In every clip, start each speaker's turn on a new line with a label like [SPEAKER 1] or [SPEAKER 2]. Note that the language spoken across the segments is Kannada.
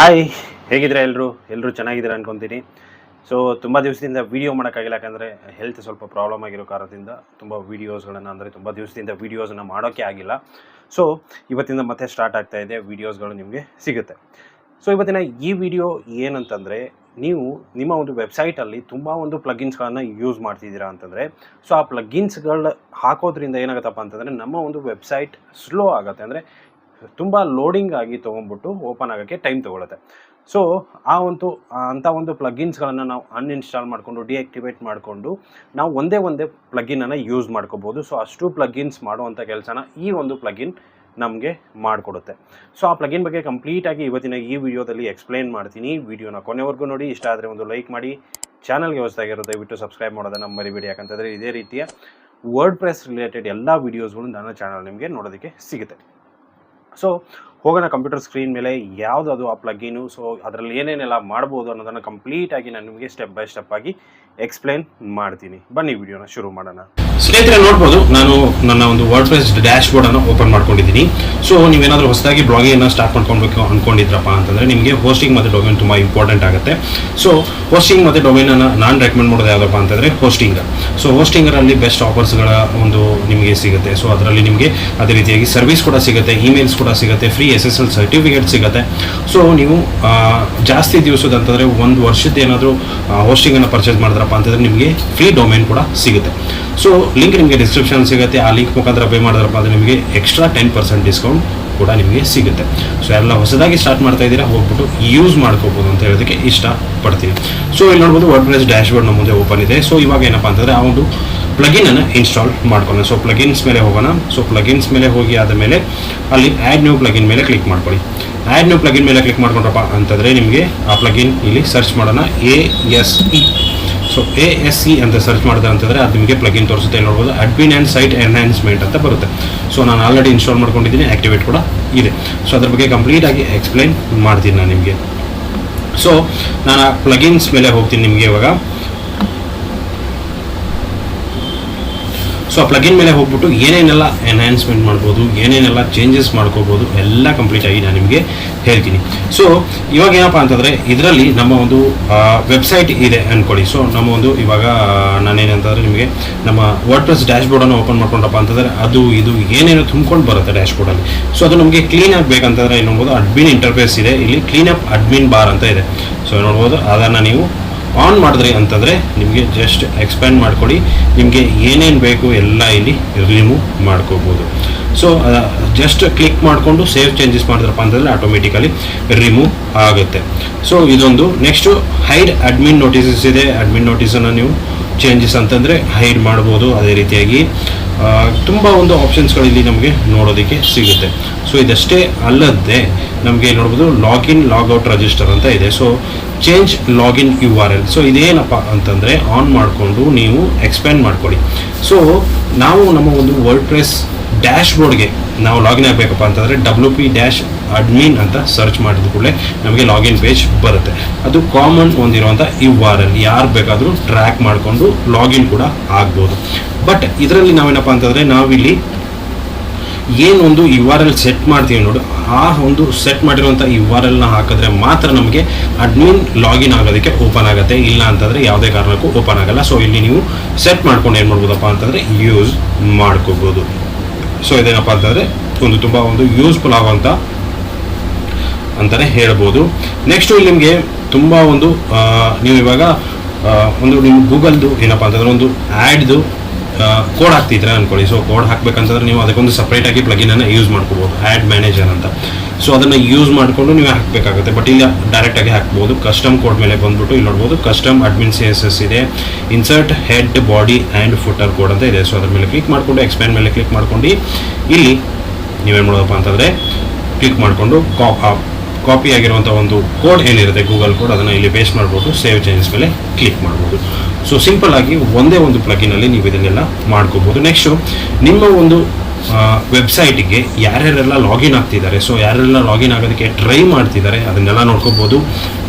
[SPEAKER 1] ಹಾಯ್, ಹೇಗಿದ್ದೀರಾ ಎಲ್ಲರೂ ಚೆನ್ನಾಗಿದ್ದೀರಾ ಅನ್ಕೊತೀನಿ. ಸೊ ತುಂಬ ದಿವಸದಿಂದ ವೀಡಿಯೋ ಮಾಡೋಕ್ಕಾಗಿಲ್ಲ, ಯಾಕಂದರೆ ಹೆಲ್ತ್ ಸ್ವಲ್ಪ ಪ್ರಾಬ್ಲಮ್ ಆಗಿರೋ ಕಾರಣದಿಂದ ತುಂಬ ದಿವಸದಿಂದ ವೀಡಿಯೋಸನ್ನು ಮಾಡೋಕ್ಕೆ ಆಗಿಲ್ಲ. ಸೊ ಇವತ್ತಿಂದ ಮತ್ತೆ ಸ್ಟಾರ್ಟ್ ಆಗ್ತಾ ಇದೆ, ವೀಡಿಯೋಸ್ಗಳು ನಿಮಗೆ ಸಿಗುತ್ತೆ. ಸೊ ಇವತ್ತಿನ ಈ ವಿಡಿಯೋ ಏನಂತಂದರೆ, ನೀವು ನಿಮ್ಮ ಒಂದು ವೆಬ್ಸೈಟಲ್ಲಿ ತುಂಬ ಒಂದು ಪ್ಲಗಿನ್ಸ್ಗಳನ್ನು ಯೂಸ್ ಮಾಡ್ತಿದ್ದೀರಾ ಅಂತಂದರೆ, ಸೊ ಆ ಪ್ಲಗಿನ್ಸ್ಗಳು ಹಾಕೋದ್ರಿಂದ ಏನಾಗುತ್ತಪ್ಪ ಅಂತಂದರೆ ನಮ್ಮ ಒಂದು ವೆಬ್ಸೈಟ್ ಸ್ಲೋ ಆಗುತ್ತೆ. ಅಂದರೆ ತುಂಬ ಲೋಡಿಂಗ್ ಆಗಿ ತೊಗೊಂಡ್ಬಿಟ್ಟು ಓಪನ್ ಆಗೋಕ್ಕೆ ಟೈಮ್ ತೊಗೊಳುತ್ತೆ. ಸೊ ಅಂಥ ಒಂದು ಪ್ಲಗಿನ್ಸ್ಗಳನ್ನು ನಾವು ಅನ್ಇನ್ಸ್ಟಾಲ್ ಮಾಡಿಕೊಂಡು ಡಿಆಕ್ಟಿವೇಟ್ ಮಾಡಿಕೊಂಡು ನಾವು ಒಂದೇ ಪ್ಲಗಿನನ್ನು ಯೂಸ್ ಮಾಡ್ಕೋಬೋದು. ಸೊ ಅಷ್ಟು ಪ್ಲಗಿನ್ಸ್ ಮಾಡುವಂಥ ಕೆಲಸನ ಈ ಒಂದು ಪ್ಲಗಿನ್ ನಮಗೆ ಮಾಡಿಕೊಡುತ್ತೆ. ಸೊ ಆ ಪ್ಲಗಿನ್ ಬಗ್ಗೆ ಕಂಪ್ಲೀಟಾಗಿ ಇವತ್ತಿನ ಈ ವಿಡಿಯೋದಲ್ಲಿ ಎಕ್ಸ್ಪ್ಲೇನ್ ಮಾಡ್ತೀನಿ. ವಿಡಿಯೋನ ಕೊನೆವರೆಗೂ ನೋಡಿ. ಇಷ್ಟ ಆದರೆ ಒಂದು ಲೈಕ್ ಮಾಡಿ. ಚಾನಲ್ಗೆ ಹೊಸದಾಗಿರುತ್ತೆ ದಯವಿಟ್ಟು ಸಬ್ಸ್ಕ್ರೈಬ್ ಮಾಡೋದನ್ನು ಮರಿಬೇಡಿ, ಯಾಕಂತಂದರೆ ಇದೇ ರೀತಿಯ ವರ್ಡ್ ಪ್ರೆಸ್ ರಿಲೇಟೆಡ್ ಎಲ್ಲ ವೀಡಿಯೋಸ್ಗಳು ನನ್ನ ಚಾನಲ್ ನಿಮಗೆ ನೋಡೋದಕ್ಕೆ ಸಿಗುತ್ತೆ. ಸೊ ಹೋಗೋಣ ಕಂಪ್ಯೂಟರ್ ಸ್ಕ್ರೀನ್ ಮೇಲೆ ಯಾವುದದು ಆ ಪ್ಲಗಿನು, ಸೊ ಅದರಲ್ಲಿ ಏನೇನೆಲ್ಲ ಮಾಡ್ಬೋದು ಅನ್ನೋದನ್ನು ಕಂಪ್ಲೀಟಾಗಿ ನಾನು ನಿಮಗೆ ಸ್ಟೆಪ್ ಬೈ ಸ್ಟೆಪ್ ಆಗಿ ಎಕ್ಸ್ಪ್ಲೇನ್ ಮಾಡ್ತೀನಿ. ಬನ್ನಿ ವಿಡಿಯೋನ ಶುರು ಮಾಡೋಣ. ಸ್ನೇಹಿತರೆ, ನೋಡ್ಬೋದು ನಾನು ನನ್ನ ಒಂದು ವರ್ಡ್ ಪ್ರೆಸ್ ಡ್ಯಾಶ್ ಬೋರ್ಡನ್ನು ಓಪನ್ ಮಾಡ್ಕೊಂಡಿದ್ದೀನಿ. ಸೊ ನೀವೇನಾದರೂ ಹೊಸದಾಗಿ ಬ್ಲಾಗಿಂಗನ್ನು ಸ್ಟಾರ್ಟ್ ಮಾಡ್ಕೊಳ್ಬೇಕು ಅಂದ್ಕೊಂಡಿದ್ರಪ್ಪ ಅಂತಂದರೆ ನಿಮಗೆ ಹೋಸ್ಟಿಂಗ್ ಮತ್ತು ಡೊಮೇನ್ ತುಂಬ ಇಂಪಾರ್ಟೆಂಟ್ ಆಗುತ್ತೆ. ಸೊ ಹೋಸ್ಟಿಂಗ್ ಮತ್ತು ಡೊಮೇನನ್ನು ನಾನು ರೆಕಮೆಂಡ್ ಮಾಡೋದು ಯಾವುದಪ್ಪ ಅಂತಂದರೆ ಹೋಸ್ಟಿಂಗ್. ಸೊ ಹೋಸ್ಟಿಂಗರಲ್ಲಿ ಬೆಸ್ಟ್ ಆಫರ್ಸ್ಗಳ ಒಂದು ನಿಮಗೆ ಸಿಗುತ್ತೆ. ಸೊ ಅದರಲ್ಲಿ ನಿಮಗೆ ಅದೇ ರೀತಿಯಾಗಿ ಸರ್ವಿಸ್ ಕೂಡ ಸಿಗುತ್ತೆ, ಇಮೇಲ್ಸ್ ಕೂಡ ಸಿಗುತ್ತೆ, ಫ್ರೀ SSL ಸರ್ಟಿಫಿಕೇಟ್ ಸಿಗುತ್ತೆ. ಸೊ ನೀವು ಜಾಸ್ತಿ ದಿವಸದಂತಂದರೆ ಒಂದು ವರ್ಷದ ಏನಾದರೂ ಹೋಸ್ಟಿಂಗನ್ನು ಪರ್ಚೇಸ್ ಮಾಡಿದ್ರಪ್ಪ ಅಂತಂದರೆ ನಿಮಗೆ ಫ್ರೀ ಡೊಮೇನ್ ಕೂಡ ಸಿಗುತ್ತೆ. ಸೊ ಲಿಂಕ್ ನಿಮಗೆ ಡಿಸ್ಕ್ರಿಪ್ಷನ್ ಸಿಗುತ್ತೆ. ಆ ಲಿಂಕ್ ಮುಖಾಂತರ ಪೇ ಮಾಡಿದ್ರಪ್ಪ ಅಂದರೆ ನಿಮಗೆ ಎಕ್ಸ್ಟ್ರಾ 10% ಡಿಸ್ಕೌಂಟ್ ಕೂಡ ನಿಮಗೆ ಸಿಗುತ್ತೆ. ಸೊ ಎಲ್ಲ ಹೊಸದಾಗಿ ಸ್ಟಾರ್ಟ್ ಮಾಡ್ತಾ ಇದ್ದೀರಾ, ಹೋಗ್ಬಿಟ್ಟು ಯೂಸ್ ಮಾಡ್ಕೋಬೋದು ಅಂತ ಹೇಳೋದಕ್ಕೆ ಇಷ್ಟಪಡ್ತೀನಿ. ಸೊ ಇಲ್ಲಿ ನೋಡ್ಬೋದು ವರ್ಡ್ ಪ್ರೆಸ್ ಡ್ಯಾಶ್ ಬೋರ್ಡ್ ನಮ್ಮ ಮುಂದೆ ಓಪನ್ ಇದೆ. ಸೊ ಇವಾಗ ಏನಪ್ಪ ಅಂತಂದರೆ ಆ ಒಂದು ಪ್ಲಗಿನನ್ನು ಇನ್ಸ್ಟಾಲ್ ಮಾಡ್ಕೊಳ್ಳೋಣ. ಸೊ ಪ್ಲಗಿನ್ಸ್ ಮೇಲೆ ಹೋಗೋಣ. ಸೊ ಪ್ಲಗಿನ್ಸ್ ಮೇಲೆ ಹೋಗಿ ಆದ ಮೇಲೆ ಅಲ್ಲಿ ಆ್ಯಡ್ ನ್ಯೂ ಪ್ಲಗಿನ್ ಮೇಲೆ ಕ್ಲಿಕ್ ಮಾಡ್ಕೊಳ್ಳಿ. ಆ್ಯಡ್ ನ್ಯೂ ಪ್ಲಗಿನ್ ಮೇಲೆ ಕ್ಲಿಕ್ ಮಾಡ್ಕೊಂಡ್ರಪ್ಪ ಅಂತಂದರೆ ನಿಮಗೆ ಆ ಪ್ಲಗಿನ್ ಇಲ್ಲಿ ಸರ್ಚ್ ಮಾಡೋಣ. ASE. ಸೊ ASE ಅಂತ ಸರ್ಚ್ ಮಾಡಿದ್ರೆ ಅಂತಂದರೆ ಅದು ನಿಮಗೆ ಪ್ಲಗಿನ್ ತೋರಿಸುತ್ತೆ. ನೋಡ್ಬೋದು ಅಡ್ಮಿನ್ ಆ್ಯಂಡ್ ಸೈಟ್ ಎನ್ಹ್ಯಾನ್ಸ್ಮೆಂಟ್ ಅಂತ ಬರುತ್ತೆ. ಸೊ ನಾನು ಆಲ್ರೆಡಿ ಇನ್ಸ್ಟಾಲ್ ಮಾಡ್ಕೊಂಡಿದ್ದೀನಿ, ಆ್ಯಕ್ಟಿವೇಟ್ ಕೂಡ ಇದೆ. ಸೊ ಅದ್ರ ಬಗ್ಗೆ ಕಂಪ್ಲೀಟಾಗಿ ಎಕ್ಸ್ಪ್ಲೈನ್ ಮಾಡ್ತೀನಿ ನಾನು ನಿಮಗೆ. ಸೊ ನಾನು ಆ ಪ್ಲಗಿನ್ಸ್ ಮೇಲೆ ಹೋಗ್ತೀನಿ ನಿಮಗೆ ಇವಾಗ. ಸೊ ಆ ಪ್ಲಗಿನ್ ಮೇಲೆ ಹೋಗ್ಬಿಟ್ಟು ಏನೇನೆಲ್ಲ ಎನ್ಹ್ಯಾನ್ಸ್ಮೆಂಟ್ ಮಾಡ್ಬೋದು, ಏನೇನೆಲ್ಲ ಚೇಂಜಸ್ ಮಾಡ್ಕೋಬೋದು ಎಲ್ಲ ಕಂಪ್ಲೀಟಾಗಿ ನಾನು ನಿಮಗೆ ಹೇಳ್ತೀನಿ. ಸೊ ಇವಾಗ ಏನಪ್ಪ ಅಂತಂದರೆ ಇದರಲ್ಲಿ ನಮ್ಮ ಒಂದು ವೆಬ್ಸೈಟ್ ಇದೆ ಅಂದ್ಕೊಳ್ಳಿ. ಸೊ ನಮ್ಮ ಒಂದು ಇವಾಗ ನಾನೇನಂತಂದರೆ ನಿಮಗೆ ನಮ್ಮ ವರ್ಡ್ ಪ್ರೆಸ್ ಡ್ಯಾಶ್ ಬೋರ್ಡನ್ನು ಓಪನ್ ಮಾಡ್ಕೊಂಡಪ್ಪ ಅಂತಂದರೆ ಅದು ಇದು ಏನೇನು ತುಂಬ್ಕೊಂಡು ಬರುತ್ತೆ ಡ್ಯಾಶ್ ಬೋರ್ಡಲ್ಲಿ. ಸೊ ಅದು ನಮಗೆ ಕ್ಲೀನ್ ಆಗಬೇಕಂತಂದರೆ ಇಲ್ಲಿ ನೋಡ್ಬೋದು ಅಡ್ಮಿನ್ ಇಂಟರ್ಫೇಸ್ ಇದೆ, ಇಲ್ಲಿ ಕ್ಲೀನ್ ಅಪ್ ಅಡ್ಮಿನ್ ಬಾರ್ ಅಂತ ಇದೆ. ಸೊ ನೋಡ್ಬೋದು ಅದನ್ನು ನೀವು ಆನ್ ಮಾಡಿದ್ರಿ ಅಂತಂದರೆ ನಿಮಗೆ ಜಸ್ಟ್ ಎಕ್ಸ್ಪ್ಯಾಂಡ್ ಮಾಡಿಕೊಡಿ, ನಿಮಗೆ ಏನೇನು ಬೇಕು ಎಲ್ಲ ಇಲ್ಲಿ ರಿಮೂವ್ ಮಾಡ್ಕೋಬೋದು. ಸೊ ಜಸ್ಟ್ ಕ್ಲಿಕ್ ಮಾಡಿಕೊಂಡು ಸೇವ್ ಚೇಂಜಸ್ ಮಾಡಿದ್ರಪ್ಪ ಅಂತಂದರೆ ಆಟೋಮೆಟಿಕಲಿ ರಿಮೂವ್ ಆಗುತ್ತೆ. ಸೊ ಇದೊಂದು. ನೆಕ್ಸ್ಟು ಹೈಡ್ ಅಡ್ಮಿನ್ ನೋಟಿಸಸ್ ಇದೆ. ಅಡ್ಮಿನ್ ನೋಟಿಸನ್ನು ನೀವು ಚೇಂಜಸ್ ಅಂತಂದರೆ ಹೈಡ್ ಮಾಡ್ಬೋದು. ಅದೇ ರೀತಿಯಾಗಿ ತುಂಬ ಒಂದು ಆಪ್ಷನ್ಸ್ಗಳಿಲ್ಲಿ ನಮಗೆ ನೋಡೋದಕ್ಕೆ ಸಿಗುತ್ತೆ. ಸೊ ಇದಷ್ಟೇ ಅಲ್ಲದೆ ನಮಗೆ ನೋಡ್ಬೋದು ಲಾಗಿನ್ ಲಾಗೌಟ್ ರಿಜಿಸ್ಟರ್ ಅಂತ ಇದೆ. So change login URL. So ಇದೇನಪ್ಪ ಅಂತಂದರೆ ಆನ್ ಮಾಡಿಕೊಂಡು ನೀವು ಎಕ್ಸ್ಪ್ಯಾಂಡ್ ಮಾಡ್ಕೊಳ್ಳಿ. ಸೊ ನಾವು ನಮ್ಮ ಒಂದು ವರ್ಡ್ ಪ್ರೆಸ್ ಡ್ಯಾಶ್ ಬೋರ್ಡ್ಗೆ ನಾವು ಲಾಗಿನ್ ಆಗಬೇಕಪ್ಪ ಅಂತಂದರೆ WP-admin ಅಂತ ಸರ್ಚ್ ಮಾಡಿದ ಕೂಡಲೇ ನಮಗೆ ಲಾಗಿನ್ ಪೇಜ್ ಬರುತ್ತೆ. ಅದು ಕಾಮನ್ ಹೊಂದಿರುವಂಥ URL, ಯಾರು ಬೇಕಾದರೂ ಟ್ರ್ಯಾಕ್ ಮಾಡಿಕೊಂಡು ಲಾಗಿನ್ ಕೂಡ ಆಗ್ಬೋದು. ಬಟ್ ಇದರಲ್ಲಿ ನಾವೇನಪ್ಪ ಅಂತಂದರೆ ನಾವಿಲ್ಲಿ ಏನೊಂದು URL ಸೆಟ್ ಮಾಡ್ತೀವಿ ನೋಡಿ, ಆ ಒಂದು ಸೆಟ್ ಮಾಡಿರುವಂಥ URLನ ಹಾಕಿದ್ರೆ ಮಾತ್ರ ನಮಗೆ ಅಡ್ಮಿನ್ ಲಾಗಿನ್ ಆಗೋದಕ್ಕೆ ಓಪನ್ ಆಗುತ್ತೆ, ಇಲ್ಲ ಅಂತಂದರೆ ಯಾವುದೇ ಕಾರಣಕ್ಕೂ ಓಪನ್ ಆಗಲ್ಲ. ಸೊ ಇಲ್ಲಿ ನೀವು ಸೆಟ್ ಮಾಡ್ಕೊಂಡು ಏನು ಮಾಡ್ಬೋದಪ್ಪ ಅಂತಂದರೆ ಯೂಸ್ ಮಾಡ್ಕೋಬೋದು. ಸೊ ಇದೇನಪ್ಪ ಅಂತಂದರೆ ತುಂಬ ಒಂದು ಯೂಸ್ಫುಲ್ ಆಗುವಂಥ ಅಂತಲೇ ಹೇಳ್ಬೋದು. ನೆಕ್ಸ್ಟು ಇಲ್ಲಿ ನಿಮಗೆ ತುಂಬ ಒಂದು ನೀವು ಇವಾಗ ಒಂದು ನಿಮ್ಮ ಗೂಗಲ್ದು ಏನಪ್ಪ ಅಂತಂದರೆ ಒಂದು ಆ್ಯಡ್ದು ಕೋಡ್ ಹಾಕ್ತಿದ್ರೆ ಅಂದ್ಕೊಳ್ಳಿ. ಸೊ ಕೋಡ್ ಹಾಕಬೇಕಂತಂದ್ರೆ ನೀವು ಅದಕ್ಕೊಂದು ಸಪ್ರೇಟಾಗಿ ಪ್ಲಗಿನನ್ನು ಯೂಸ್ ಮಾಡ್ಕೋಬೋದು, ಆ್ಯಡ್ ಮ್ಯಾನೇಜರ್ ಅಂತ. ಸೊ ಅದನ್ನು ಯೂಸ್ ಮಾಡಿಕೊಂಡು ನೀವು ಹಾಕಬೇಕಾಗುತ್ತೆ. ಬಟ್ ಇಲ್ಲಿ ಡೈರೆಕ್ಟಾಗಿ ಹಾಕ್ಬೋದು. ಕಸ್ಟಮ್ ಕೋಡ್ ಮೇಲೆ ಬಂದುಬಿಟ್ಟು ಇಲ್ಲಿ ನೋಡ್ಬೋದು ಕಸ್ಟಮ್ ಅಡ್ಮಿನ್ CSS ಇದೆ, insert head body and footer code ಅಂತ ಇದೆ. ಸೊ ಅದ್ರ ಮೇಲೆ ಕ್ಲಿಕ್ ಮಾಡಿಕೊಂಡು ಎಕ್ಸ್ಪ್ಯಾಂಡ್ ಮೇಲೆ ಕ್ಲಿಕ್ ಮಾಡ್ಕೊಂಡು ಇಲ್ಲಿ ನೀವೇನು ಮಾಡೋದಪ್ಪ ಅಂತಂದರೆ ಕ್ಲಿಕ್ ಮಾಡಿಕೊಂಡು ಕಾಪಿ ಆಗಿರುವಂಥ ಒಂದು ಕೋಡ್ ಏನಿರುತ್ತೆ ಗೂಗಲ್ ಕೋಡ್, ಅದನ್ನು ಇಲ್ಲಿ ಪೇಸ್ಟ್ ಮಾಡ್ಬೋದು. ಸೇವ್ ಚೇಂಜಸ್ ಮೇಲೆ ಕ್ಲಿಕ್ ಮಾಡ್ಬೋದು. ಸೊ ಸಿಂಪಲ್ ಆಗಿ ಒಂದೇ ಒಂದು ಪ್ಲಗಿನಲ್ಲಿ ನೀವು ಇದನ್ನೆಲ್ಲ ಮಾಡ್ಕೋಬೋದು. ನೆಕ್ಸ್ಟು ನಿಮ್ಮ ಒಂದು ವೆಬ್ಸೈಟಿಗೆ ಯಾರ್ಯಾರೆಲ್ಲ ಲಾಗಿನ್ ಆಗ್ತಿದ್ದಾರೆ, ಸೊ ಯಾರೆಲ್ಲ ಲಾಗಿನ್ ಆಗೋದಕ್ಕೆ ಟ್ರೈ ಮಾಡ್ತಿದ್ದಾರೆ ಅದನ್ನೆಲ್ಲ ನೋಡ್ಕೋಬೋದು.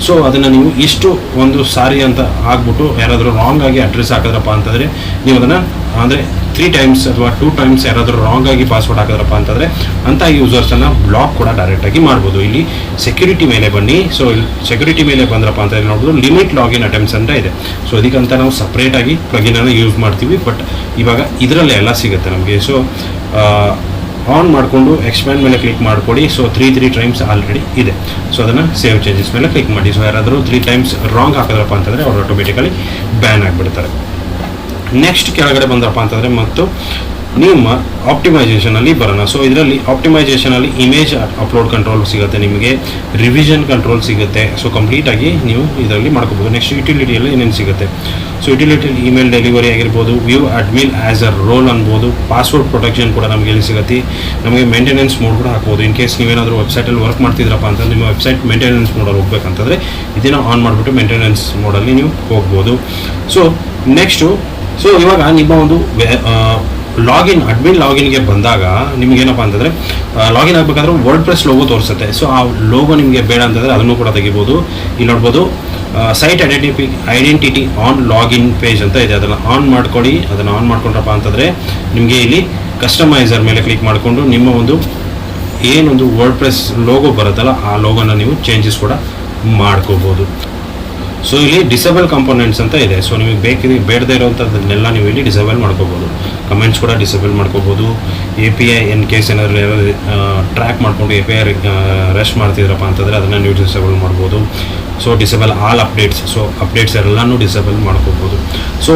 [SPEAKER 1] ಸೊ ಅದನ್ನು ನೀವು ಇಷ್ಟು ಒಂದು ಸಾರಿ ಅಂತ ಆಗ್ಬಿಟ್ಟು ಯಾರಾದರೂ ರಾಂಗ್ ಆಗಿ ಅಡ್ರೆಸ್ ಹಾಕಿದ್ರಪ್ಪ ಅಂತಂದರೆ ನೀವು ಅದನ್ನು ಅಂದರೆ 3 ಟೈಮ್ಸ್ ಅಥವಾ 2 ಟೈಮ್ಸ್ ಯಾರಾದರೂ ರಾಂಗ್ ಆಗಿ ಪಾಸ್ವರ್ಡ್ ಹಾಕಿದ್ರಪ್ಪ ಅಂತಂದರೆ ಅಂಥ ಯೂಸರ್ಸನ್ನು ಬ್ಲಾಕ್ ಕೂಡ ಡೈರೆಕ್ಟಾಗಿ ಮಾಡ್ಬೋದು. ಇಲ್ಲಿ ಸೆಕ್ಯೂರಿಟಿ ಮೇಲೆ ಬನ್ನಿ. ಸೊ ಇಲ್ಲಿ ಸೆಕ್ಯೂರಿಟಿ ಮೇಲೆ ಬಂದ್ರಪ್ಪ ಅಂತ ನೋಡ್ಬೋದು, ಲಿಮಿಟ್ ಲಾಗಿನ್ ಅಟೆಂಪ್ಟ್ಸ್ ಅಂತ ಇದೆ. ಸೊ ಅದಕ್ಕಂತ ನಾವು ಸಪ್ರೇಟಾಗಿ ಪ್ಲಗಿನನ್ನು ಯೂಸ್ ಮಾಡ್ತೀವಿ, ಬಟ್ ಇವಾಗ ಇದರಲ್ಲೇ ಎಲ್ಲ ಸಿಗುತ್ತೆ ನಮಗೆ. ಸೊ ಆನ್ ಮಾಡಿಕೊಂಡು ಎಕ್ಸ್ಪ್ಯಾಂಡ್ ಮೇಲೆ ಕ್ಲಿಕ್ ಮಾಡಿಕೊಡಿ. ಸೊ 3 ಟೈಮ್ಸ್ ಆಲ್ರೆಡಿ ಇದೆ. ಸೊ ಅದನ್ನು ಸೇವ್ ಚೇಂಜಸ್ ಮೇಲೆ ಕ್ಲಿಕ್ ಮಾಡಿ. ಸೊ ಯಾರಾದರೂ 3 ಟೈಮ್ಸ್ ರಾಂಗ್ ಹಾಕಿದ್ರಪ್ಪ ಅಂತಂದರೆ ಅವ್ರು ಆಟೋಮೆಟಿಕಲಿ ಬ್ಯಾನ್ ಆಗಿಬಿಡ್ತಾರೆ. ನೆಕ್ಸ್ಟ್ ಕೆಳಗಡೆ ಬಂದ್ರಪ್ಪ ಅಂತಂದರೆ ಮತ್ತು ನಿಮ್ಮ ಆಪ್ಟಿಮೈಸೇಷನಲ್ಲಿ ಬರೋಣ. ಸೊ ಇದರಲ್ಲಿ ಆಪ್ಟಿಮೈಸೇಷನಲ್ಲಿ ಇಮೇಜ್ ಅಪ್ಲೋಡ್ ಕಂಟ್ರೋಲ್ ಸಿಗುತ್ತೆ, ನಿಮಗೆ ರಿವಿಷನ್ ಕಂಟ್ರೋಲ್ ಸಿಗುತ್ತೆ. ಸೊ ಕಂಪ್ಲೀಟಾಗಿ ನೀವು ಇದರಲ್ಲಿ ಮಾಡ್ಕೋಬೋದು. ನೆಕ್ಸ್ಟ್ ಯುಟಿಲಿಟಿಯಲ್ಲಿ ಏನೇನು ಸಿಗುತ್ತೆ. ಸೊ ಯುಟಿಲಿಟಿಯಲ್ಲಿ ಇಮೇಲ್ ಡೆಲಿವರಿ ಆಗಿರ್ಬೋದು, view admin as a role ಅನ್ಬೋದು, ಪಾಸ್ವರ್ಡ್ ಪ್ರೊಟೆಕ್ಷನ್ ಕೂಡ ನಮಗೆ ಇಲ್ಲಿ ಸಿಗುತ್ತೆ. ನಮಗೆ ಮೇಂಟೆನೆನ್ಸ್ ಮೋಡ್ ಕೂಡ ಹಾಕ್ಬೋದು. ಇನ್ ಕೇಸ್ ನೀವೇನಾದರೂ ವೆಬ್ಸೈಟಲ್ಲಿ ವರ್ಕ್ ಮಾಡ್ತಿದ್ರಪ್ಪ ಅಂತಂದ್ರೆ ನಿಮ್ಮ ವೆಬ್ಸೈಟ್ ಮೇಂಟೆನೆನ್ಸ್ ಮೋಡಲ್ಲಿ ಹೋಗ್ಬೇಕಂತಂದರೆ ಇದನ್ನು ಆನ್ ಮಾಡಿಬಿಟ್ಟು ಮೇಂಟೆನೆನ್ಸ್ ಮೋಡಲ್ಲಿ ನೀವು ಹೋಗ್ಬೋದು. ಸೊ ನೆಕ್ಸ್ಟು ಇವಾಗ ನಿಮ್ಮ ಒಂದು ಅಡ್ಮಿನ್ ಲಾಗಿನ್ಗೆ ಬಂದಾಗ ನಿಮಗೇನಪ್ಪ ಅಂತಂದರೆ ಲಾಗಿನ್ ಆಗಬೇಕಾದ್ರೆ ವರ್ಡ್ ಪ್ರೆಸ್ ಲೋಗೋ ತೋರಿಸುತ್ತೆ. ಸೊ ಆ ಲೋಗೋ ನಿಮಗೆ ಬೇಡ ಅಂತಂದರೆ ಅದನ್ನು ಕೂಡ ತೆಗಿಬೋದು. ಇಲ್ಲಿ ನೋಡ್ಬೋದು site identity on login page ಅಂತ ಇದೆ, ಅದನ್ನು ಆನ್ ಮಾಡ್ಕೊಳ್ಳಿ. ಅದನ್ನು ಆನ್ ಮಾಡ್ಕೊಂಡ್ರಪ್ಪ ಅಂತಂದರೆ ನಿಮಗೆ ಇಲ್ಲಿ ಕಸ್ಟಮೈಸರ್ ಮೇಲೆ ಕ್ಲಿಕ್ ಮಾಡಿಕೊಂಡು ನಿಮ್ಮ ಒಂದು ಏನೊಂದು ವರ್ಡ್ ಪ್ರೆಸ್ ಲೋಗೋ ಬರುತ್ತಲ್ಲ ಆ ಲೋಗೋನ ನೀವು ಚೇಂಜಸ್ ಕೂಡ ಮಾಡ್ಕೋಬೋದು. ಸೊ ಇಲ್ಲಿ ಡಿಸೇಬಲ್ ಕಂಪೋನೆಂಟ್ಸ್ ಅಂತ ಇದೆ. ಸೊ ನಿಮಗೆ ಬೇಡದೇ ಇರೋವಂಥದ್ದನ್ನೆಲ್ಲ ನೀವು ಇಲ್ಲಿ ಡಿಸೇಬಲ್ ಮಾಡ್ಕೋಬೋದು. ಕಮೆಂಟ್ಸ್ ಕೂಡ ಡಿಸೇಬಲ್ ಮಾಡ್ಕೋಬೋದು. API ಇನ್ ಕೇಸ್ ಏನಾದರೂ ಟ್ರ್ಯಾಕ್ ಮಾಡಿಕೊಂಡು API ರಶ್ ಮಾಡ್ತಿದ್ರಪ್ಪ ಅಂತಂದರೆ ಅದನ್ನು ನೀವು ಡಿಸೇಬಲ್ ಮಾಡ್ಬೋದು. So disable all updates, so updates ಎಲ್ಲನೂ ಡಿಸೇಬಲ್ ಮಾಡ್ಕೋಬೋದು. ಸೊ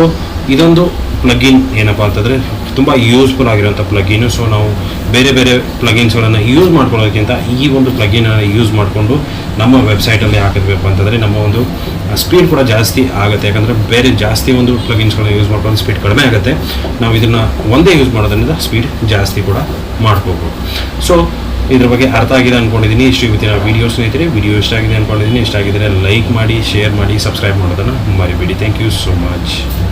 [SPEAKER 1] ಇದೊಂದು ಪ್ಲಗಿನ್ ಏನಪ್ಪ ಅಂತಂದರೆ ತುಂಬ ಯೂಸ್ಫುಲ್ ಆಗಿರೋಂಥ ಪ್ಲಗಿನ್ನು. ಸೊ ನಾವು ಬೇರೆ ಪ್ಲಗಿನ್ಸ್ಗಳನ್ನು ಯೂಸ್ ಮಾಡ್ಕೊಳ್ಳೋದಕ್ಕಿಂತ ಈ ಒಂದು ಪ್ಲಗಿನನ್ನು ಯೂಸ್ ಮಾಡಿಕೊಂಡು ನಮ್ಮ ವೆಬ್ಸೈಟಲ್ಲಿ ಹಾಕಿದ್ಬೇಕು ಅಂತಂದರೆ ನಮ್ಮ ಒಂದು ಸ್ಪೀಡ್ ಕೂಡ ಜಾಸ್ತಿ ಆಗುತ್ತೆ. ಯಾಕಂದರೆ ಬೇರೆ ಜಾಸ್ತಿ ಒಂದು ಪ್ಲಗಿನ್ಸ್ಗಳನ್ನ ಯೂಸ್ ಮಾಡ್ಕೊಂಡು ಸ್ಪೀಡ್ ಕಡಿಮೆ ಆಗುತ್ತೆ. ನಾವು ಇದನ್ನು ಒಂದೇ ಯೂಸ್ ಮಾಡೋದ್ರಿಂದ ಸ್ಪೀಡ್ ಜಾಸ್ತಿ ಕೂಡ ಮಾಡ್ಕೋಬೋದು. ಸೊ ಇದ್ರ ಬಗ್ಗೆ ಅರ್ಥ ಆಗಿದೆ ಅಂದ್ಕೊಂಡಿದ್ದೀನಿ. ಇಷ್ಟು ಇವತ್ತಿನ ವೀಡಿಯೋ ಸ್ನೇಹಿತರೆ, ವಿಡಿಯೋ ಇಷ್ಟ ಆಗಿದೆ ಅಂದ್ಕೊಂಡಿದ್ದೀನಿ. ಇಷ್ಟ ಆಗಿದ್ದರೆ ಲೈಕ್ ಮಾಡಿ, ಶೇರ್ ಮಾಡಿ, ಸಬ್ಸ್ಕ್ರೈಬ್ ಮಾಡೋದನ್ನು ಮರಿಬೇಡಿ. Thank you so much.